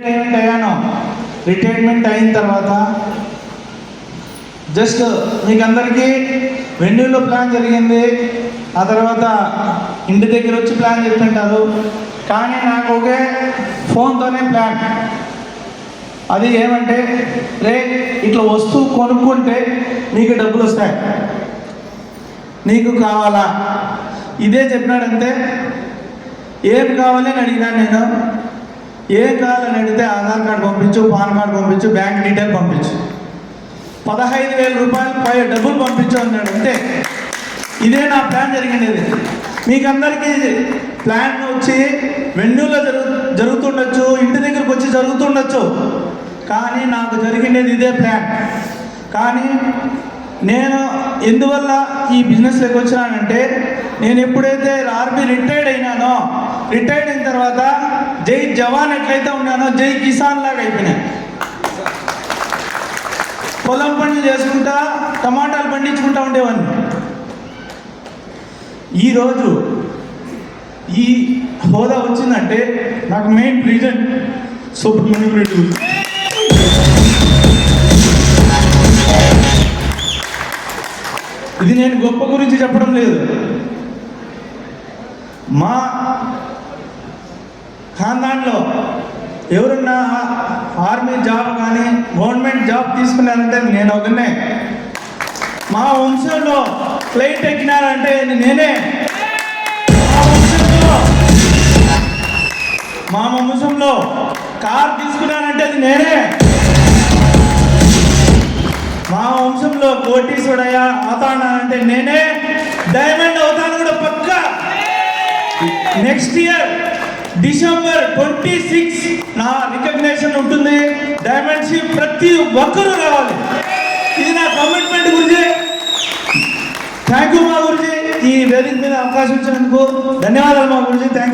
అయ్యాను. రిటైర్మెంట్ అయిన తర్వాత జస్ట్ మీకు అందరికీ వెన్యూలో ప్లాన్ జరిగింది, ఆ తర్వాత ఇంటి దగ్గర వచ్చి ప్లాన్ చెప్తుంటారు. కానీ నాకు ఒకే ఫోన్తోనే ప్లాన్. అది ఏమంటే, రే ఇట్లా వస్తువు కొనుక్కుంటే నీకు డబ్బులు వస్తాయి, నీకు కావాలా? ఇదే చెప్పినాడంతే. ఏం కావాలి అని అడిగినాను నేను. ఏం కావాలని అడిగితే ఆధార్ కార్డు పంపించు, పాన్ కార్డు పంపించు, బ్యాంక్ డీటెయిల్ పంపించు, 15,000 రూపాయలు డబ్బులు పంపించు అన్నాడు. అంతే. ఇదే నా ప్లాన్ జరిగినది. మీకు అందరికీ ప్లాన్ వచ్చి వెన్యూలో జరుగుతుండొచ్చు, ఇంటి దగ్గరకు వచ్చి జరుగుతుండొచ్చు, కానీ నాకు జరిగినది ఇదే ప్లాన్. కానీ నేను ఎందువల్ల ఈ బిజినెస్లోకి వచ్చినానంటే, నేను ఎప్పుడైతే ఆర్మీ రిటైర్డ్ అయినానో, రిటైర్డ్ అయిన తర్వాత జై జవాన్ ఎట్లయితే ఉన్నానో జై కిసాన్ లాగా అయిపోయినాను. పొలం పనులు చేసుకుంటా, టమాటాలు పండించుకుంటా ఉండేవాడిని. ఈరోజు ఈ హోదా వచ్చిందంటే నాకు మెయిన్ రీజన్ సుబ్రహ్మణ్యం రెడ్డి. ఇది నేను గొప్ప గురించి చెప్పడం లేదు. మా ఖాందాన్లో ఎవరున్నా ఆర్మీ జాబ్ కానీ గవర్నమెంట్ జాబ్ తీసుకున్నారంటే నేను ఒకనే. మా వంశంలో ఫ్లైట్ ఎక్కినారంటే నేనే. మా వంశంలో కార్ తీసుకున్నానంటే అది నేనే. మా వంశంలో కోటీశ్వరయ్య అవుతానంటే నేనే. డైమండ్ అవుతాను కూడా పక్కా. నెక్స్ట్ ఇయర్ డిసెంబర్ 26 నా రికగ్నేషన్ ఉంటుంది. డైమండ్ షిప్ ప్రతి ఒక్కరూ రావాలి. ఇది నా కమిట్మెంట్ గురించి. థ్యాంక్ యూ మా గురించి. ఈ వేదిక మీద అవకాశం ఇచ్చినందుకు ధన్యవాదాలు మా గురించి. థ్యాంక్